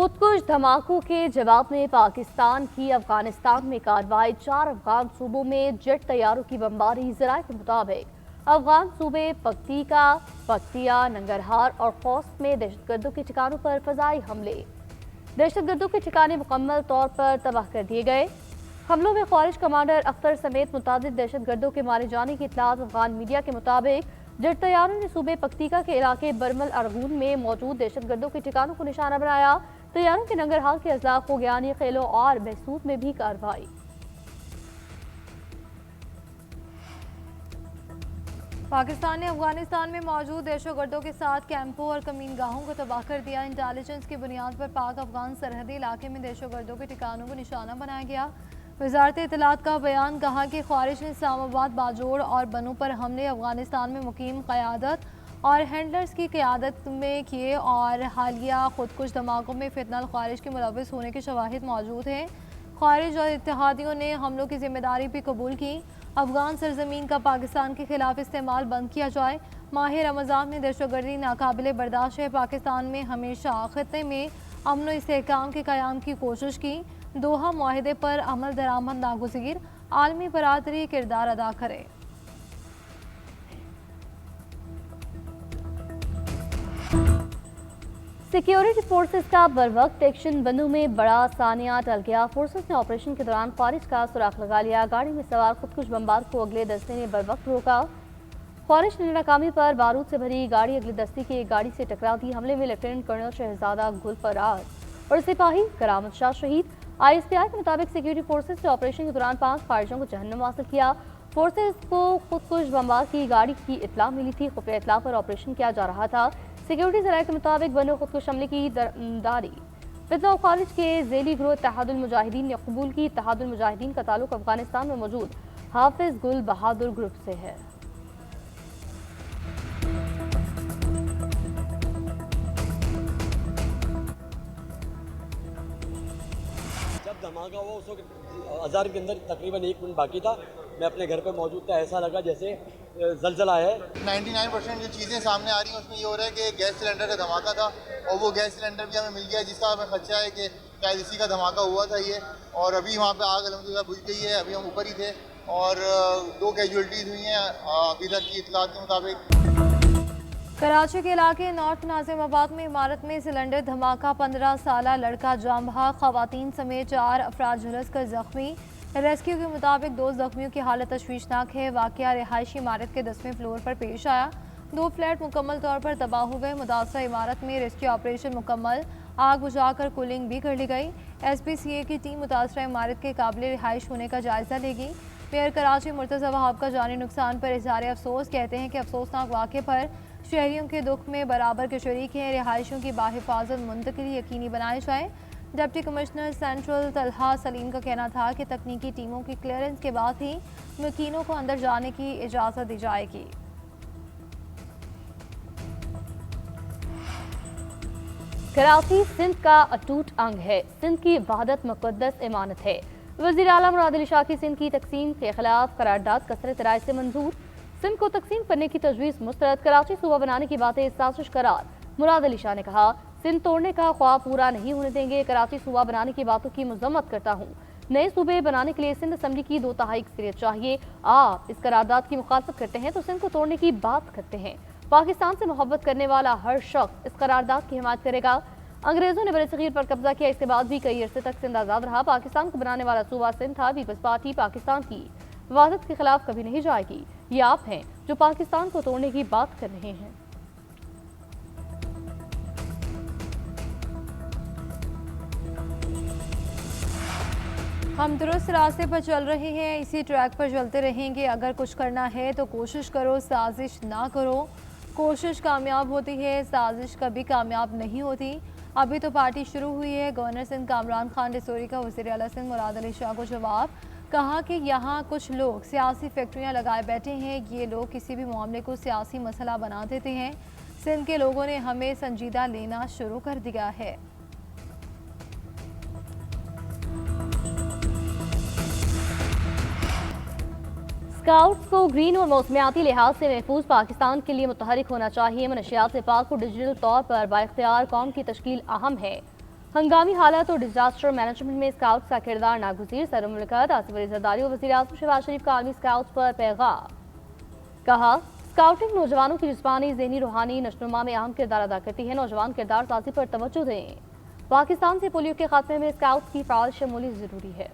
खुदकुश धमाकों के जवाब में पाकिस्तान की अफगानिस्तान में कार्रवाई। 4 अफगान सूबों में जेट तैयारों की बमबारी। जराये के मुताबिक अफगान सूबे पक्तिया, नंगरहार और खौस्त में दहशतगर्दों के ठिकानों पर फजाई हमले। दहशतगर्दों के ठिकाने मुकम्मल तौर पर तबाह कर दिए गए। हमलों में ख्वारिज कमांडर अख्तर समेत मुतादिद दहशतगर्दों के मारे जाने की इत्तलात। अफगान मीडिया के मुताबिक जेट तैयारों ने सूबे पक्तिका के इलाके बरमल अरगून में मौजूद दहशतगर्दों के ठिकानों को निशाना बनाया। तैयारों के नंगरहार के अजला खोगियानी खेलों और महसूद में भी कार्रवाई। पाकिस्तान ने अफगानिस्तान में मौजूद दहशतगर्दों के साथ कैंपों और कमीनगाहों को तबाह कर दिया। इंटेलिजेंस की बुनियाद पर पाक अफगान सरहदी इलाके में दहशतगर्दों के ठिकानों को निशाना बनाया गया। वजारत इत्तलात का बयान कहा कि ख्वारिज ने इस्लामाबाद, बाजोड़ और बनू पर हमले अफगानिस्तान में मुकीम क़यादत और हैंडलर्स की क़यादत में किए और हालिया खुदकुश धमाकों में फितनल ख्वारिज के मुलविस होने के शवाहिद मौजूद हैं। ख्वारिज और इत्तेहादियों ने हमलों की जिम्मेदारी भी कबूल की। अफगान सरजमीन का पाकिस्तान के खिलाफ इस्तेमाल बंद किया जाए। माह रमज़ान में दहशतगर्दी नाकाबिले बर्दाश्त है। पाकिस्तान में हमेशा खित्ते में अमन व इस्तेहकाम के क़याम की कोशिश की। दोहा मुआहिदे पर अमल दरामद नागुज़ीर। आलमी बरादरी किरदार अदा करे। सिक्योरिटी फोर्सेस का बरवक्त एक्शन। बनू में बड़ा सानिया टल गया। फोर्सेस ने ऑपरेशन के दौरान ख्वारिज का सुराग लगा लिया। गाड़ी में सवार खुदकुश बमबार को अगले दस्ते ने बरवक्त रोका। ख्वारिज ने नाकामी पर बारूद से भरी गाड़ी अगले दस्ते की एक गाड़ी से टकरा दी। हमले में लेफ्टिनेंट कर्नल शहजादा गुल फराज और सिपाही करामत शाह शहीद। ISPI के मुताबिक सिक्योरिटी फोर्सेस ने ऑपरेशन के दौरान 5 ख्वारिजों को जहन्नम हासिल किया। फोर्सेस को खुदकुश बमबार की गाड़ी की इत्तला मिली थी। खुफिया इत्तला पर ऑपरेशन किया जा रहा था। सिक्योरिटी जराये के मुताबिक बनो खुदकुश हमले की दारी फितना ख्वारिज के ज़ेली ग्रोह इत्तेहादुल मुजाहिदीन ने कबूल की। इत्तेहादुल मुजाहिदीन का ताल्लुक अफगानिस्तान में मौजूद हाफिज गुल बहादुर ग्रुप से है। जब धमाका हुआ उस वक्त अज़ार के अंदर तकरीबन 1 मिनट बाकी था। मैं अपने घर पे मौजूद था। ऐसा लगा जैसे ज़लज़ला है। 99% जो चीज़ें सामने आ रही हैं उसमें ये हो रहा है कि गैस सिलेंडर का धमाका था और वो गैस सिलेंडर भी हमें मिल गया, जिसका हमें खदशा है कि शायद इसी का धमाका हुआ था ये। और अभी वहाँ पे आग अल्हम्दुलिल्लाह बुझ गई है। अभी हम ऊपर ही थे और 2 कैजुअल्टीज़ हुई हैं अभी तक की इत्तलात के मुताबिक। कराची के इलाके नॉर्थ नाजिमाबाद में इमारत में सिलेंडर धमाका। 15 साला लड़का जाम बहक। खवातीन समेत 4 अफराद झुलस कर जख्मी। रेस्क्यू के मुताबिक 2 जख्मियों की हालत तशवीशनाक है। वाकया रिहायशी इमारत के 10वें फ्लोर पर पेश आया। 2 फ्लैट मुकम्मल तौर पर तबाह हो गए। मुतासरा इमारत में रेस्क्यू ऑपरेशन मुकम्मल। आग बुझाकर कूलिंग भी कर ली गई। SPCA की टीम मुतासरा इमारत के काबिल रिहाइश होने का जायजा लेगी। मेयर कराची मुर्तज़ा वहाब का जानी नुकसान पर इज़हार अफसोस। कहते हैं कि अफसोसनाक वाक़े पर शहरियों के दुख में बराबर के शरीक हैं। रिहायशों की बाहिफाजत मुंतकिली यकीनी बनाई जाए। Deputy commissioner central Talha Salim का कहना था कि तकनीकी टीमों की क्लियरेंस के बाद ही मकीनों को अंदर जाने की इजाज़त दी जाएगी। कराची सिंध का अटूट अंग है। सिंध की वहदत मुक़द्दस इमानत है। वज़ीर आला मुराद अली शाह की सिंध की तकसीम के खिलाफ करारदाद कसरत राय से मंजूर। सिंध को तकसीम करने की तजवीज़ मुस्तरद। कराची सूबा बनाने की बातें साजिश करार। मुराद अली शाह ने कहा, सिंध तोड़ने का ख्वाब पूरा नहीं होने देंगे। कराची सूबा बनाने की बातों की मजम्मत करता हूँ। नए सूबे बनाने के लिए सिंध असम्बली की 2/3 अक्सरियत चाहिए। आप इस करारदाद की मुखालफत करते हैं तो सिंध को तोड़ने की बात करते हैं। पाकिस्तान से मोहब्बत करने वाला हर शख्स इस करारदाद की हिमायत करेगा। अंग्रेजों ने बरे सगीर पर कब्जा किया, इसके बाद भी कई अरसे तक सिंध आज़ाद रहा। पाकिस्तान को बनाने वाला सूबा सिंध था। पीपल्स पार्टी पाकिस्तान की वहदत के खिलाफ कभी नहीं जाएगी। ये आप हैं जो पाकिस्तान को तोड़ने की बात कर रहे हैं। हम दुरुस्त रास्ते पर चल रहे हैं, इसी ट्रैक पर चलते रहेंगे। अगर कुछ करना है तो कोशिश करो, साजिश ना करो। कोशिश कामयाब होती है, साजिश कभी कामयाब नहीं होती। अभी तो पार्टी शुरू हुई है। गवर्नर सिंध कामरान खान डिसोरी का वज़ीर आला सिंध मुराद अली शाह को जवाब। कहा कि यहाँ कुछ लोग सियासी फैक्ट्रियाँ लगाए बैठे हैं। ये लोग किसी भी मामले को सियासी मसला बना देते हैं। सिंध के लोगों ने हमें संजीदा लेना शुरू कर दिया है। स्काउट्स को ग्रीन और मौसमियाती लिहाज से महफूज पाकिस्तान के लिए मुतहरिक होना चाहिए। मनशियात से पाक को डिजिटल तौर पर बाइख्तियार कौम की तश्कील अहम है। हंगामी हालात और डिजास्टर मैनेजमेंट में स्काउट्स का किरदार नागुज़ीर। सदर मुमलिकत आसिफ अली ज़रदारी और वज़ीर आज़म शहबाज शरीफ का आलमी स्काउट्स पर पैगाम। कहा, स्काउटिंग नौजवानों की जिस्मानी, ज़हनी, रूहानी नशोनुमा में अहम किरदार अदा करती है। नौजवान किरदार साजी पर तवज्जो दें। पाकिस्तान से पोलियो के खात्मे में स्काउट्स की फ़ाल शमूलियत ज़रूरी है।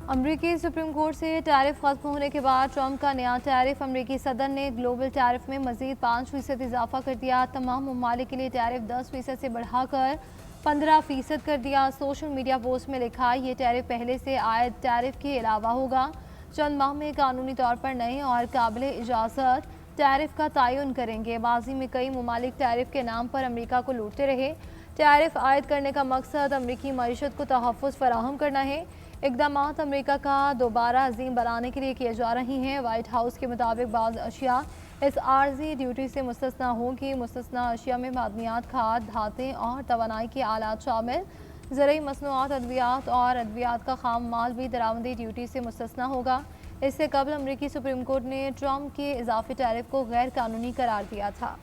अमरीकी सुप्रीम कोर्ट से टैरिफ खत्म होने के बाद ट्रंप का नया टैरिफ। अमरीकी सदर ने ग्लोबल टैरिफ में मजीद 5% इजाफा कर दिया। तमाम ममालिक के लिए टैरिफ 10% से बढ़ाकर 15% कर दिया। सोशल मीडिया पोस्ट में लिखा, ये टैरिफ पहले से आयद टैरिफ के अलावा होगा। चंद माह में कानूनी तौर पर नए और काबिल इजाज़त टैरिफ का तयन करेंगे। माजी में कई ममालिक टैरिफ के नाम पर अमरीका को लूटते रहे। टैरिफ आयद करने का मकसद अमरीकी मईशत को तहफ़्फ़ुज़ फराहम करना है। इक़दामात अमरीका का दोबारा अजीम बनाने के लिए किए जा रही हैं। वाइट हाउस के मुताबिक बाज़ अशिया इस आर्जी ड्यूटी से मुस्तस्ना होंगी। मुस्तस्ना अशिया में मादनियात, खाद, धातें और तवानाई के आलात शामिल। ज़रूरी मसनूआत, अद्वियात और अद्वियात का खाम माल भी दरामदी ड्यूटी से मुस्तस्ना होगा। इससे कबल अमरीकी सुप्रीम कोर्ट ने ट्रंप के इजाफी टैरिफ को गैर कानूनी करार दिया था।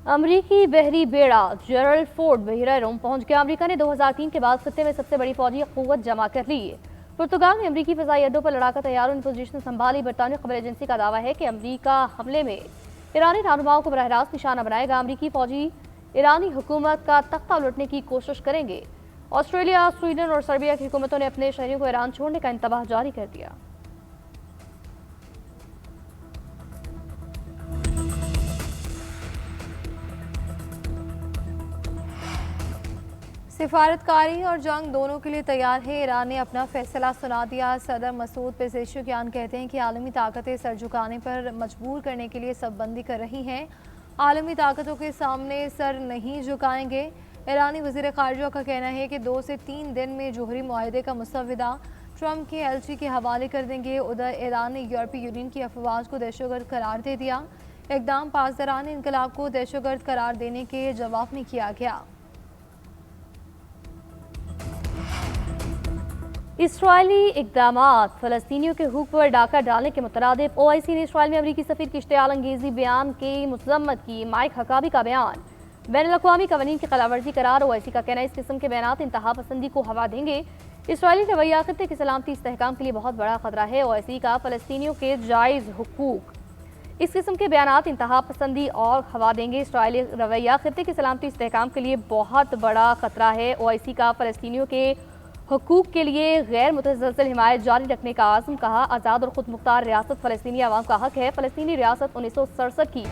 अमरीकी बहरी बेड़ा जेरल्ड फोर्ड बहिरा रोम पहुंच गया। अमरीका ने 2003 के बाद खत्ते में सबसे बड़ी फौजी क़ुव्वत जमा कर ली है। पुर्तगाल में अमरीकी फ़ज़ाई अड्डों पर लड़ाका तैयारों ने पोजीशन संभाली। बरतानवी खबर एजेंसी का दावा है कि अमरीका हमले में ईरानी रहनुमाओं को बरह रास्त निशाना बनाएगा। अमरीकी फौजी ईरानी हुकूमत का तख्ता उलटने की कोशिश करेंगे। ऑस्ट्रेलिया, स्वीडन और सर्बिया की हुकूमतों ने अपने शहरियों को ईरान छोड़ने का इंतबाह जारी कर दिया। सिफारतकारी और जंग दोनों के लिए तैयार है। ईरान ने अपना फैसला सुना दिया। सदर मसूद पेज़ेश्कियान कहते हैं कि आलमी ताकतें सर झुकाने पर मजबूर करने के लिए सबबंदी कर रही हैं। आलमी ताकतों के सामने सर नहीं झुकाएंगे। ईरानी वज़ीर ख़ारिजा का कहना है कि 2 से 3 दिन में जोहरी मुआहदे का मुसव्वदा ट्रंप के एलची के हवाले कर देंगे। उधर ईरान ने यूरोपीय यूनियन की अफवाज को दहशतगर्द करार दे दिया। इक़दाम पासदारान इनकलाब को दहशतगर्द करार देने के जवाब में किया गया। इसराइली इक़दामात फ़लस्तीनियों के हुकूक पर डाका डालने के मुतरादिफ OIC ने इसराइल में अमरीकी सफ़ीर की इश्तियाल अंगेज़ी बयान की मज़म्मत की। माइक हकाबी का बयान बैनुल-अक़वामी क़वानीन की खिलाफवर्जी करार। OIC का कहना है इस किस्म के बयानात इंतहा पसंदी को हवा देंगे। इसराइली रवैया खित्ते की सलामती इस्तेहकाम के लिए बहुत बड़ा खतरा है। OIC का फ़लस्तीनियों के जायज़ हुकूक इस किस्म के बयानात इंतहा पसंदी और हवा देंगे। इसराइली रवैया खित्ते की सलामती इस्तेहकाम के लिए बहुत बड़ा खतरा है। OIC का फ़लस्तीनियों के हुकूक के लिए गैर मुतज़लज़ल हिमायत जारी रखने का आज़म। कहा, आज़ाद और खुद मुख्तार रियासत फ़लस्तीनी अवाम का हक है। फ़लस्तीनी रियासत 1967 की